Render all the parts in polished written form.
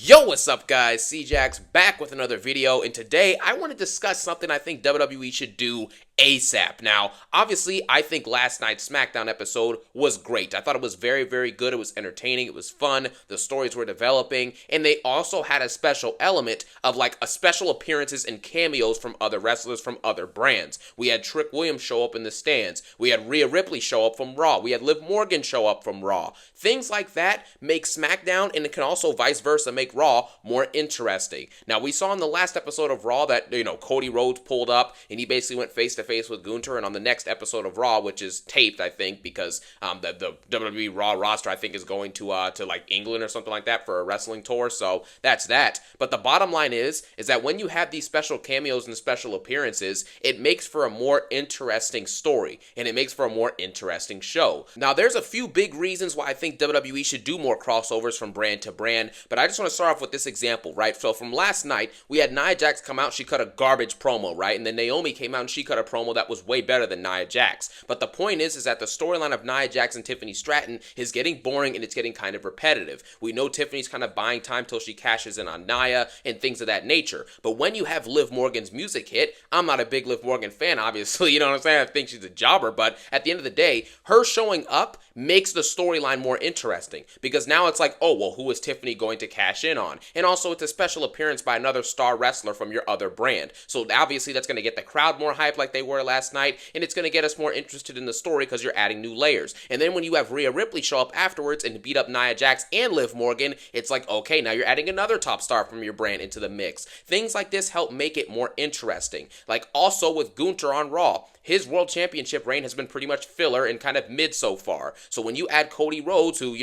Yo, what's up guys? C-Jax back with another video, and today I want to discuss something I think WWE should do ASAP. Now, obviously, I think last night's SmackDown episode was great. I thought it was very, very good. It was entertaining. It was fun. The stories were developing, and they also had a special element of like a special appearances and cameos from other wrestlers from other brands. We had Trick Williams show up in the stands. We had Rhea Ripley show up from Raw. We had Liv Morgan show up from Raw. Things like that make SmackDown, and it can also vice versa make Raw more interesting. Now, we saw in the last episode of Raw that, Cody Rhodes pulled up and he basically went face to face with Gunther, and on the next episode of Raw, which is taped, I think, because the WWE Raw roster, I think, is going to like England or something like that for a wrestling tour, so that's that. But the bottom line is that when you have these special cameos and special appearances, it makes for a more interesting story, and it makes for a more interesting show. Now, there's a few big reasons why I think WWE should do more crossovers from brand to brand, but I just want to start off with this example, right? So from last night, we had Nia Jax come out, she cut a garbage promo, right? And then Naomi came out and she cut a promo that was way better than Nia Jax. But the point is that the storyline of Nia Jax and Tiffany Stratton is getting boring and it's getting kind of repetitive. We know Tiffany's kind of buying time till she cashes in on Nia and things of that nature. But when you have Liv Morgan's music hit, I'm not a big Liv Morgan fan, obviously, you know what I'm saying? I think she's a jobber, but at the end of the day, her showing up makes the storyline more interesting, because now it's like, oh, well, who is Tiffany going to cash in on? And also, it's a special appearance by another star wrestler from your other brand. So obviously, that's going to get the crowd more hyped like they were last night, and it's going to get us more interested in the story because you're adding new layers. And then when you have Rhea Ripley show up afterwards and beat up Nia Jax and Liv Morgan, it's like, okay, now you're adding another top star from your brand into the mix. Things like this help make it more interesting. Like also with Gunther on Raw, his world championship reign has been pretty much filler and kind of mid so far. So when you add Cody Rhodes, who,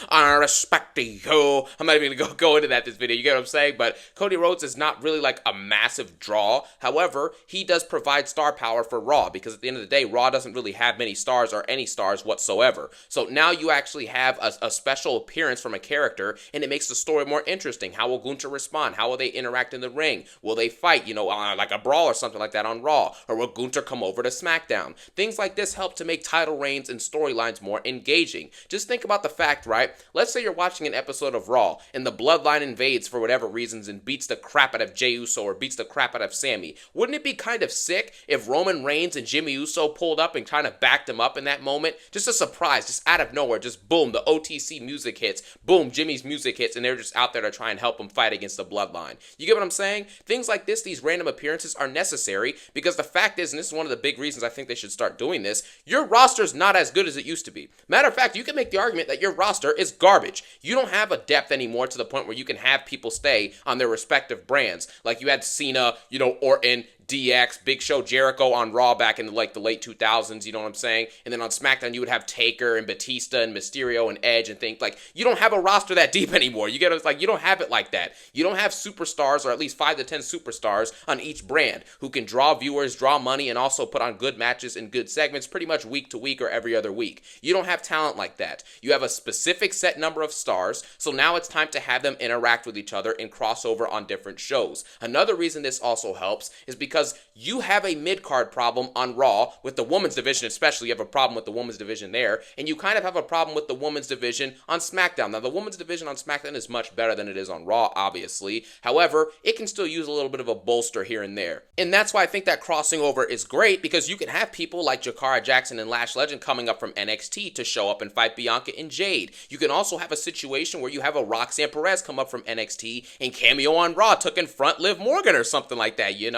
I respect you, I'm not even going to go into that this video, you get what I'm saying? But Cody Rhodes is not really like a massive draw. However, he does provide star power for Raw, because at the end of the day, Raw doesn't really have many stars or any stars whatsoever. So now you actually have a special appearance from a character, and it makes the story more interesting. How will Gunther respond? How will they interact in the ring? Will they fight, like a brawl or something like that on Raw? Or will Gunther come over to SmackDown? Things like this help to make title reigns and storylines more engaging. Just think about the fact, right? Let's say you're watching an episode of Raw and the Bloodline invades for whatever reasons and beats the crap out of Jey Uso or beats the crap out of Sammy. Wouldn't it be kind of sick if Roman Reigns and Jimmy Uso pulled up and kind of backed him up in that moment? Just a surprise, just out of nowhere, just boom, the OTC music hits, boom, Jimmy's music hits, and they're just out there to try and help him fight against the Bloodline. You get what I'm saying? Things like this, these random appearances are necessary, because the fact is, and this is one of the big reasons I think they should start doing this, your roster's not as good as it used to be. Matter of fact, you can make the argument that your roster is garbage. You don't have a depth anymore to the point where you can have people stay on their respective brands. Like you had Cena, Orton, DX, Big Show, Jericho on Raw back in the late 2000s, you know what I'm saying? And then on SmackDown, you would have Taker and Batista and Mysterio and Edge and things. Like, you don't have a roster that deep anymore. You get it? It's like, you don't have it like that. You don't have superstars, or at least 5 to 10 superstars on each brand who can draw viewers, draw money, and also put on good matches and good segments pretty much week to week or every other week. You don't have talent like that. You have a specific set number of stars, so now it's time to have them interact with each other and cross over on different shows. Another reason this also helps is because you have a mid-card problem on Raw with the women's division, especially. You have a problem with the women's division there, and you kind of have a problem with the women's division on SmackDown. Now, the women's division on SmackDown is much better than it is on Raw, obviously. However, it can still use a little bit of a bolster here and there. And that's why I think that crossing over is great, because you can have people like Jakara Jackson and Lash Legend coming up from NXT to show up and fight Bianca and Jade. You can also have a situation where you have a Roxanne Perez come up from NXT and cameo on Raw to confront Liv Morgan or something like that, You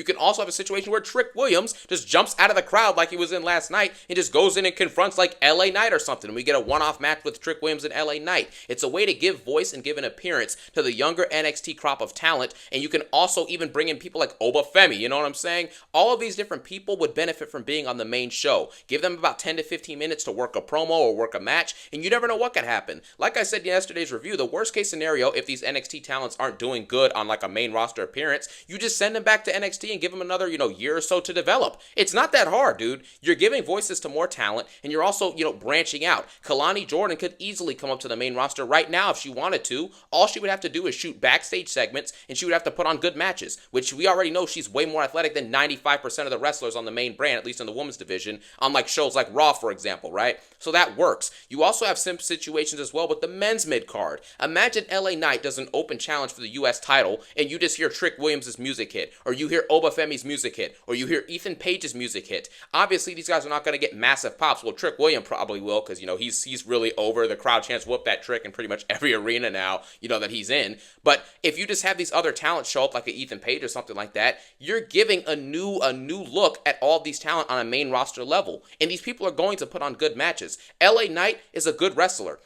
can also have a situation where Trick Williams just jumps out of the crowd like he was in last night and just goes in and confronts like LA Knight or something, and we get a one-off match with Trick Williams and LA Knight. It's a way to give voice and give an appearance to the younger NXT crop of talent, and you can also even bring in people like Oba Femi, you know what I'm saying? All of these different people would benefit from being on the main show. Give them about 10 to 15 minutes to work a promo or work a match, and you never know what could happen. Like I said in yesterday's review, the worst case scenario, if these NXT talents aren't doing good on like a main roster appearance, you just send them back to NXT and give them another, year or so to develop. It's not that hard, dude. You're giving voices to more talent, and you're also, branching out. Kalani Jordan could easily come up to the main roster right now if she wanted to. All she would have to do is shoot backstage segments, and she would have to put on good matches, which we already know she's way more athletic than 95% of the wrestlers on the main brand, at least in the women's division, on like shows like Raw, for example, right? So that works. You also have some situations as well with the men's mid-card. Imagine LA Knight does an open challenge for the US title, and you just hear Trick Williams' music hit, or you hear Obafemi's music hit, or you hear Ethan Page's music hit. Obviously, these guys are not going to get massive pops. Well, Trick Williams probably will, because, he's really over. The crowd chants whoop that trick in pretty much every arena now, that he's in. But if you just have these other talents show up, like an Ethan Page or something like that, you're giving a new look at all these talent on a main roster level. And these people are going to put on good matches. LA Knight is a good wrestler.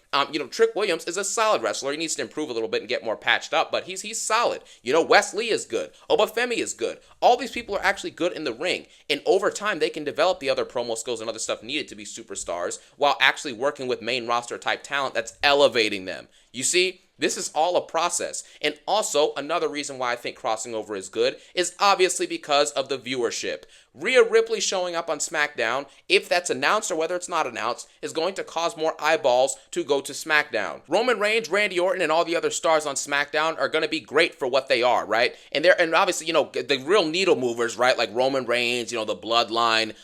Trick Williams is a solid wrestler. He needs to improve a little bit and get more patched up, but he's solid. Wes Lee is good. Obafemi is good. All these people are actually good in the ring, and over time they can develop the other promo skills and other stuff needed to be superstars while actually working with main roster type talent that's elevating them. You see, this is all a process. And also, another reason why I think crossing over is good is obviously because of the viewership. Rhea Ripley showing up on SmackDown, if that's announced or whether it's not announced, is going to cause more eyeballs to go to SmackDown. Roman Reigns, Randy Orton, and all the other stars on SmackDown are going to be great for what they are, right? And obviously, the real needle movers, right? Like Roman Reigns, the Bloodline,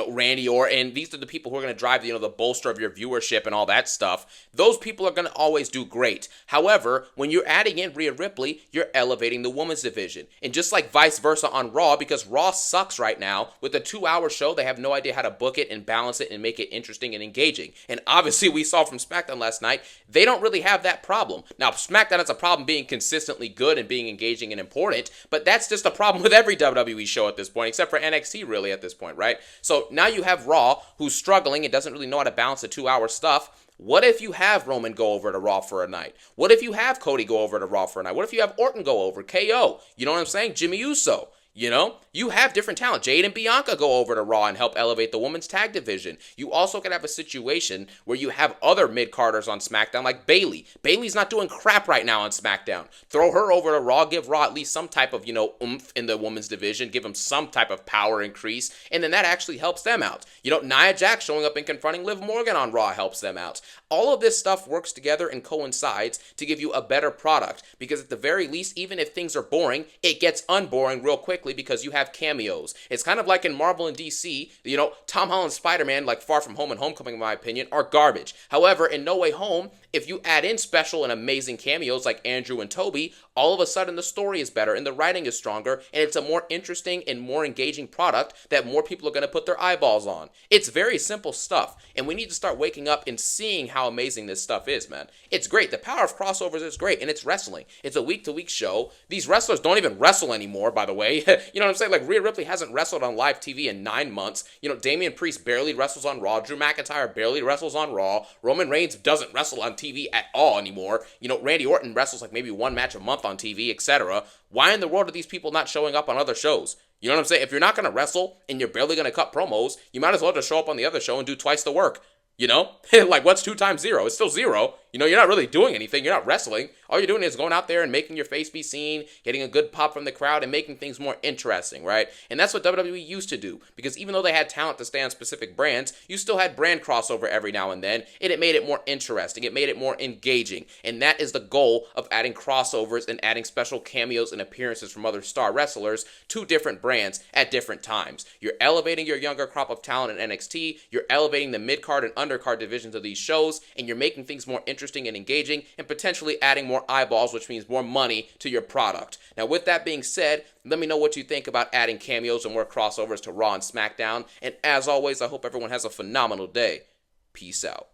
Randy Orton. These are the people who are going to drive, the bolster of your viewership and all that stuff. Those people are going to always do great. However, when you're adding in Rhea Ripley, you're elevating the women's division. And just like vice versa on Raw, because Raw sucks right now, with a 2-hour show, they have no idea how to book it and balance it and make it interesting and engaging. And obviously, we saw from SmackDown last night, they don't really have that problem. Now, SmackDown has a problem being consistently good and being engaging and important, but that's just a problem with every WWE show at this point, except for NXT really at this point, right? So now you have Raw, who's struggling and doesn't really know how to balance the 2-hour stuff. What if you have Roman go over to Raw for a night? What if you have Cody go over to Raw for a night? What if you have Orton go over, KO? You know what I'm saying? Jimmy Uso. You have different talent. Jade and Bianca go over to Raw and help elevate the women's tag division. You also could have a situation where you have other mid-carders on SmackDown like Bayley. Bayley's not doing crap right now on SmackDown. Throw her over to Raw, give Raw at least some type of, oomph in the women's division, give them some type of power increase, and then that actually helps them out. Nia Jax showing up and confronting Liv Morgan on Raw helps them out. All of this stuff works together and coincides to give you a better product, because at the very least, even if things are boring, it gets unboring real quickly because you have cameos. It's kind of like in Marvel and DC, Tom Holland's Spider-Man, like Far From Home and Homecoming, in my opinion, are garbage. However, in No Way Home, if you add in special and amazing cameos like Andrew and Toby, all of a sudden the story is better and the writing is stronger, and it's a more interesting and more engaging product that more people are going to put their eyeballs on. It's very simple stuff, and we need to start waking up and seeing how amazing this stuff is, man. It's great. The power of crossovers is great, and it's wrestling. It's a week-to-week show. These wrestlers don't even wrestle anymore, by the way. You know what I'm saying? Like, Rhea Ripley hasn't wrestled on live TV in 9 months. Damian Priest barely wrestles on Raw. Drew McIntyre barely wrestles on Raw. Roman Reigns doesn't wrestle on TV at all anymore. Randy Orton wrestles like maybe one match a month on TV, etc. Why in the world are these people not showing up on other shows? You know what I'm saying? If you're not going to wrestle and you're barely going to cut promos, you might as well just show up on the other show and do twice the work. Like, what's 2 times 0? It's still 0. You're not really doing anything. You're not wrestling. All you're doing is going out there and making your face be seen, getting a good pop from the crowd, and making things more interesting, right? And that's what WWE used to do, because even though they had talent to stay on specific brands, you still had brand crossover every now and then, and it made it more interesting. It made it more engaging, and that is the goal of adding crossovers and adding special cameos and appearances from other star wrestlers to different brands at different times. You're elevating your younger crop of talent in NXT, you're elevating the mid-card and undercard divisions of these shows, and you're making things more interesting and engaging, and potentially adding more eyeballs, which means more money to your product. Now, with that being said, let me know what you think about adding cameos and more crossovers to Raw and SmackDown. And as always, I hope everyone has a phenomenal day. Peace out.